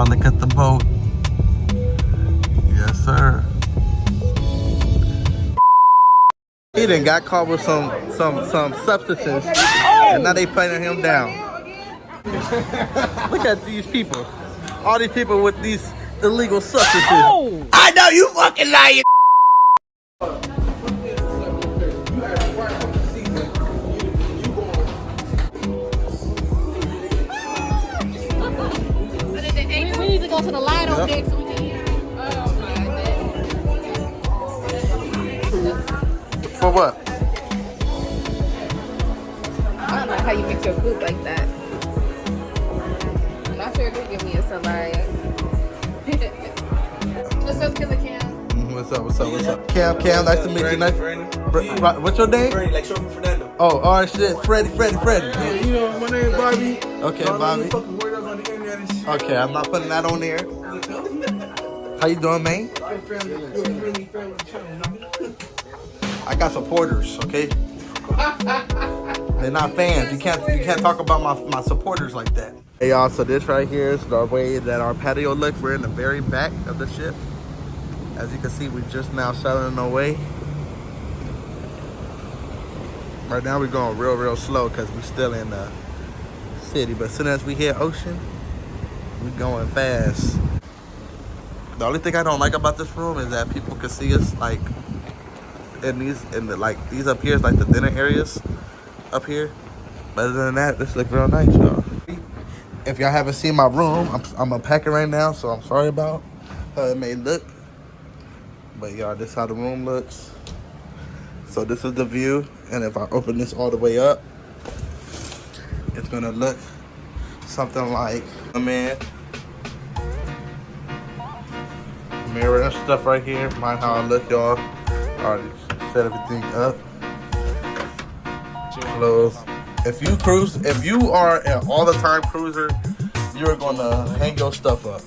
look at the boat. Yes, sir. He done got caught with some substances, and now they putting him down. Look at these people. All these people with these illegal substances. Oh. I know you fucking lying. We need to go to the light over there so we can hear. For what? I don't know how you mix your food like that. I'm not sure if you give me a salad. What's up, Killer Cam? What's up? Cam, nice to meet you. Nice. What's your name? Freddie, like Chauffeur Fernando. Oh, all right, shit. Freddie. Yeah, you know, my name is Bobby. Okay, so Bobby. fucking word up on the internet and shit. Okay, I'm not putting that on there. How you doing, man? Friendly channel. I got supporters, okay? They're not fans. You can't talk about my supporters like that. Hey y'all, so this right here is the way that our patio looks. We're in the very back of the ship. As you can see, we're just now sailing away. Right now we're going real slow because we're still in the city. But as soon as we hit ocean, we're going fast. The only thing I don't like about this room is that people can see us like these up here is like the dinner areas up here. But other than that, this looks real nice, y'all. If y'all haven't seen my room, I'm unpacking right now, so I'm sorry about how it may look. But y'all, this is how the room looks. So this is the view, and if I open this all the way up, it's gonna look something like mirror and stuff right here. Mind how I look, y'all. I already set everything up. Close. If you are an all-the-time cruiser, you're gonna hang your stuff up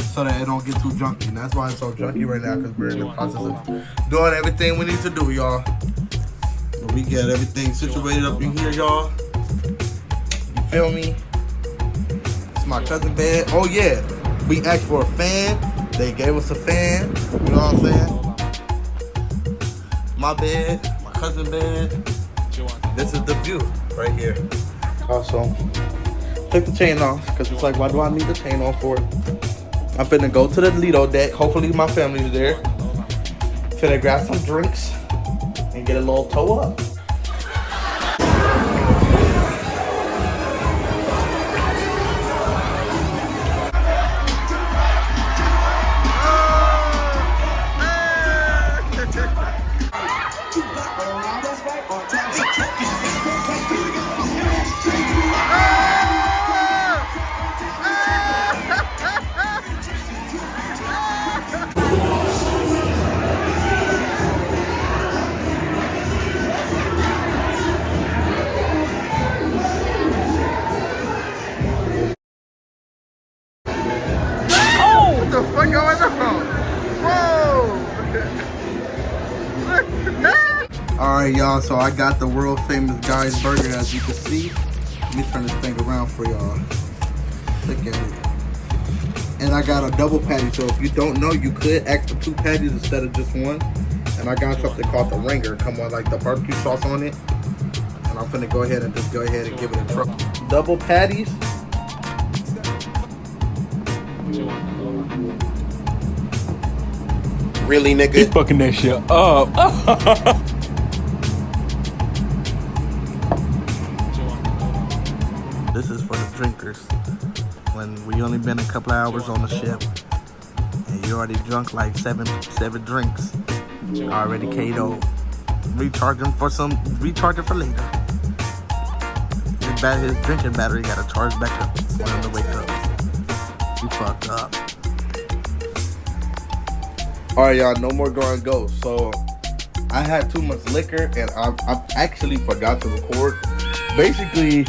so that it don't get too junky. And that's why it's so junky right now, because we're in the process of doing everything we need to do, y'all. We got everything situated up in here, y'all. You feel me? It's my cousin's bed. Oh yeah, we asked for a fan. They gave us a fan. You know what I'm saying? My bed, my cousin's bed. This is the view right here. Also, take the chain off, because it's like, why do I need the chain on for? I'm finna go to the Lido deck. Hopefully my family's there. Finna grab some drinks and get a little toe up. What the fuck going on? Whoa! Alright, y'all, so I got the world famous Guy's Burger, as you can see. Let me turn this thing around for y'all. Look at it. And I got a double patty, so if you don't know, you could ask for 2 patties instead of just 1. And I got something called the Ringer, come on, like the barbecue sauce on it. And I'm finna go ahead and give it a try. Double patties. Really, nigga? He's fucking that shit up. This is for the drinkers. When we only been a couple of hours on the ship, and you already drunk like seven drinks, already KO'd. Recharging for later. His drinking battery got to charge back up for him to wake up. You fucked up. Alright, y'all, no more going ghost. So I had too much liquor, and I actually forgot to record. Basically,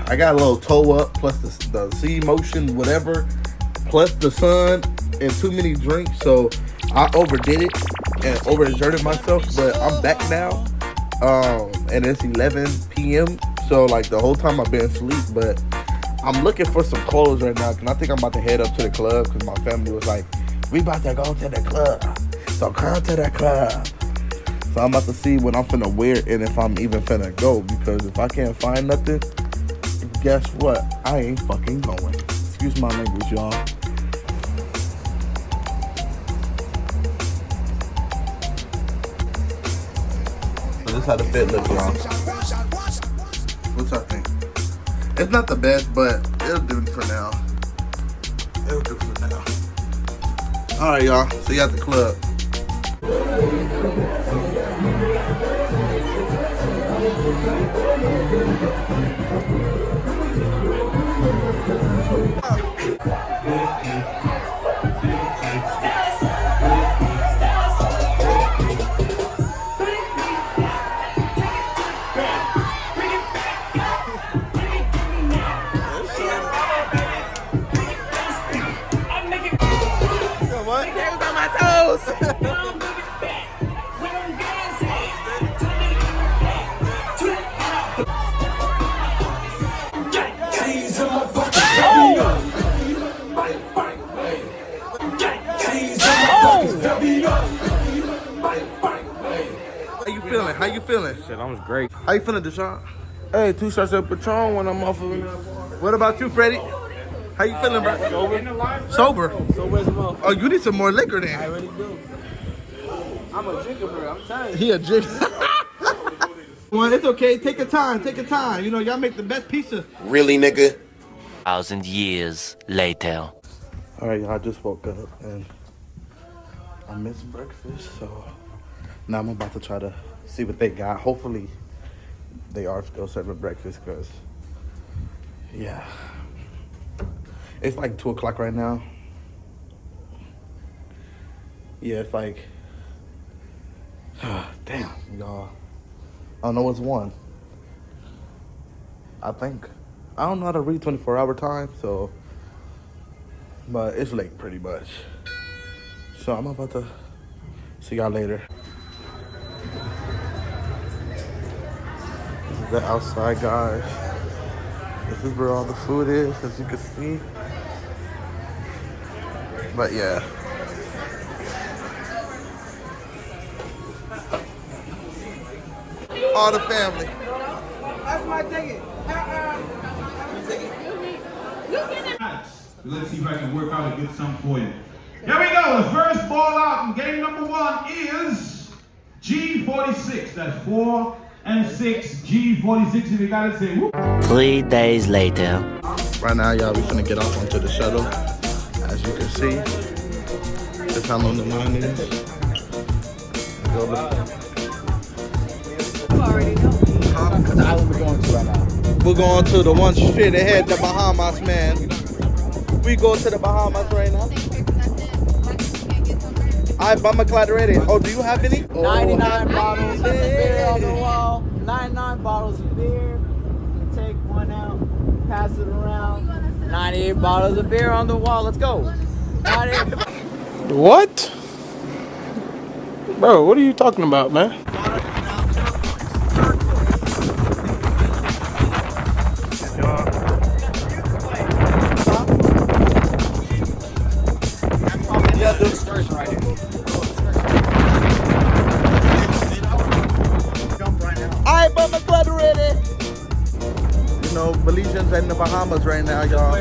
I got a little toe up, plus the sea motion, whatever, plus the sun, and too many drinks. So I overdid it and overexerted myself, but I'm back now. And it's 11 p.m. So like the whole time I've been asleep, but I'm looking for some clothes right now because I think I'm about to head up to the club because my family was like, we about to go to the club. So come to the club. So I'm about to see what I'm finna wear and if I'm even finna go, because if I can't find nothing, guess what? I ain't fucking going. Excuse my language, y'all. So this is how the fit looks, y'all. What's y'all think? It's not the best, but it'll do for now. It'll do for now. All right, y'all. See you at the club. How you feeling? Shit, I was great. How you feeling, Deshaun? Hey, 2 shots of Patron when I'm off of it. What about you, Freddie? How you feeling, bro? Sober? So where's the motherfucker? Oh, you need some more liquor then. I already do. I'm a drinker, bro. I'm telling you. He a drinker. Well, it's okay. Take your time. Take your time. You know, y'all make the best pizza. Really, nigga? 1,000 years later. All right, y'all. I just woke up and I missed breakfast, so now I'm about to try to see what they got. Hopefully, they are still serving breakfast, because, yeah. It's like 2 o'clock right now. Yeah, it's like, damn, y'all. I don't know what's 1. I think. I don't know how to read 24-hour time, so, but it's late pretty much. So I'm about to see y'all later. This is the outside, guys. This is where all the food is, as you can see. But yeah. All the family. That's my ticket. Let's see if I can work out a good sum for you. Here we go. The first ball out in game number 1 is G46. That's 4 and 6. G46. If you got it, say whoop. 3 days later. Right now, y'all, we finna get off onto the shuttle. As you can see, that's how long the line is. That's the island we're going to right now. We're going to the one straight ahead, the Bahamas, man. We go to the Bahamas right now. Alright, Bahama Clyde ready. Oh, do you have any? 99 bottles of beer on the wall. 99 bottles of beer. Take one out, pass it around. 98 bottles of beer on the wall. Let's go. 98. What? Bro, what are you talking about, man? Alright, Bahama Clyde ready. You know, Belizeans in the Bahamas right now, y'all.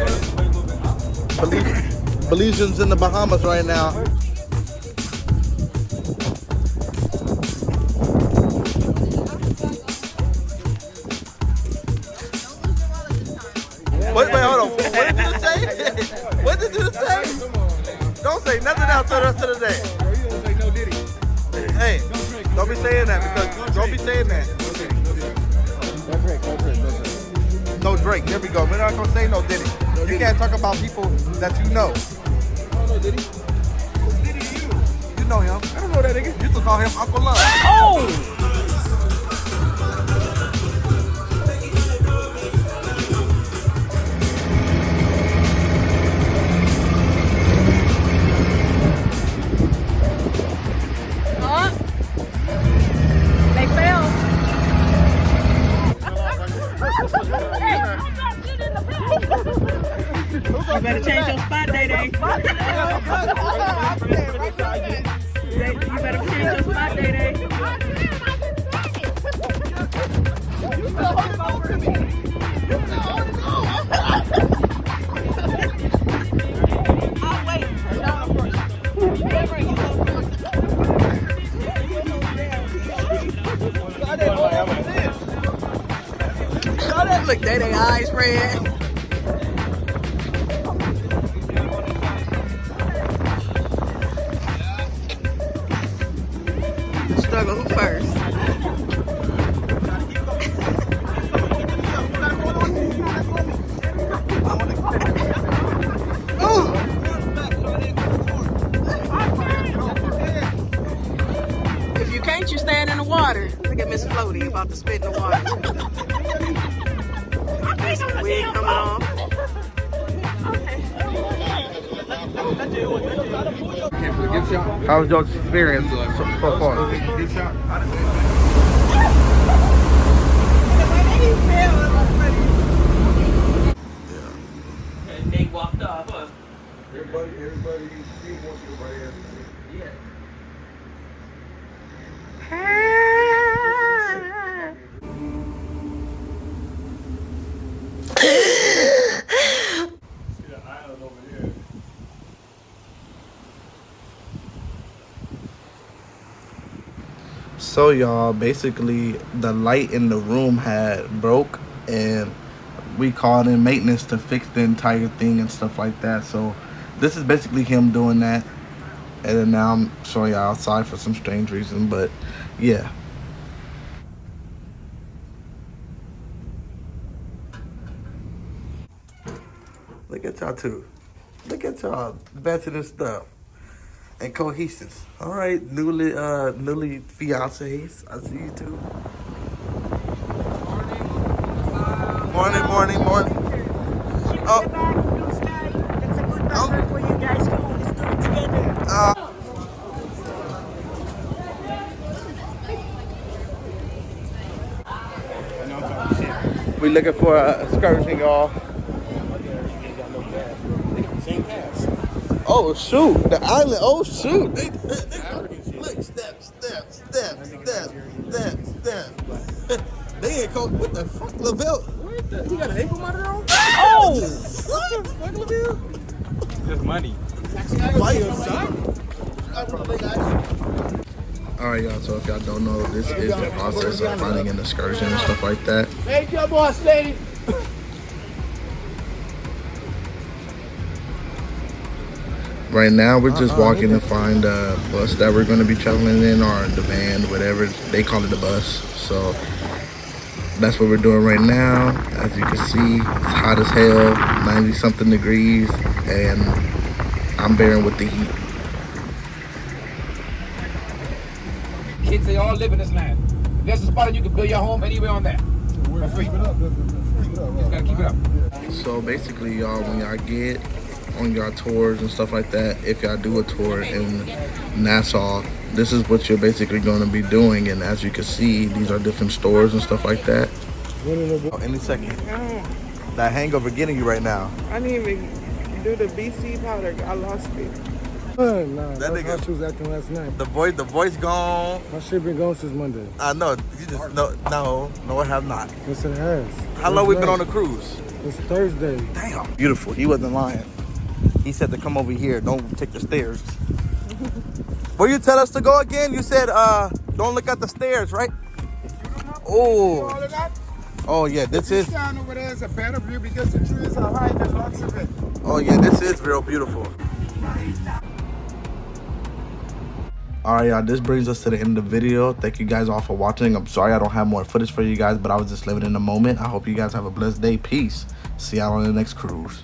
Belizeans in the Bahamas right now. Wait, hold on. What did you say? What did you say? Don't say nothing else for the rest of the day. Hey, don't be saying that, because don't be saying that. No Drake. There we go. We're not gonna say no Diddy. You can't talk about people that you know. No Diddy. Diddy to you. You know him. I don't know that nigga. You used to call him Uncle Love. Oh! They fell. Hey, You better change your spot, Day Day. You better change your spot, Day Day. Look, they eyes red. Struggle, who first? If you can't, you stand in the water. Look at Miss Floaty about to spit in the water. Wig coming off. How was your experience so far? They walked off, huh? Everybody wants everybody else. Yeah. So y'all, basically the light in the room had broke and we called in maintenance to fix the entire thing and stuff like that. So this is basically him doing that, and then now I'm showing y'all outside for some strange reason, but yeah. Look at y'all two. Look at y'all betting and stuff. And cohesive. All right, newly fiancés. I see you too. Morning. Oh. It's a good number for you guys. Come on, let's do it together. We looking for an excursion, y'all. Oh shoot, the island. Oh shoot. Look, step. They ain't called. What the fuck, Lavelle? What the? He got an ankle monitor on? Oh! What the fuck, Lavelle? Just money. Why you Alright, y'all. So if y'all don't know, this is the process of finding an excursion and stuff like that. Hey, your boss, lady. Right now, we're just walking to find a bus that we're going to be traveling in, or the van, whatever. They call it the bus. So that's what we're doing right now. As you can see, it's hot as hell, 90-something degrees, and I'm bearing with the heat. Kids, they all live in this land. If there's a spot and you can build your home anywhere on that. For free. Just gotta keep it up. So basically, y'all, when y'all get on y'all tours and stuff like that, if y'all do a tour in Nassau, this is what you're basically going to be doing. And as you can see, these are different stores and stuff like that. Oh, any second. That hangover getting you right now. I didn't even do the BC powder. I lost it. Nah, that nigga, how she was acting last night. The voice gone. My shit been gone since Monday. I know. You just no, I have not. Yes, it has. How long we been on the cruise? It's Thursday. Damn. Beautiful. He wasn't lying. He said to come over here. Don't take the stairs. Where you tell us to go again? You said don't look at the stairs, right? Oh. Oh yeah, this is. Down over there is a better view because the trees are high. There's lots of it. Oh yeah, this is real beautiful. Alright, y'all, this brings us to the end of the video. Thank you guys all for watching. I'm sorry I don't have more footage for you guys, but I was just living in the moment. I hope you guys have a blessed day. Peace. See y'all on the next cruise.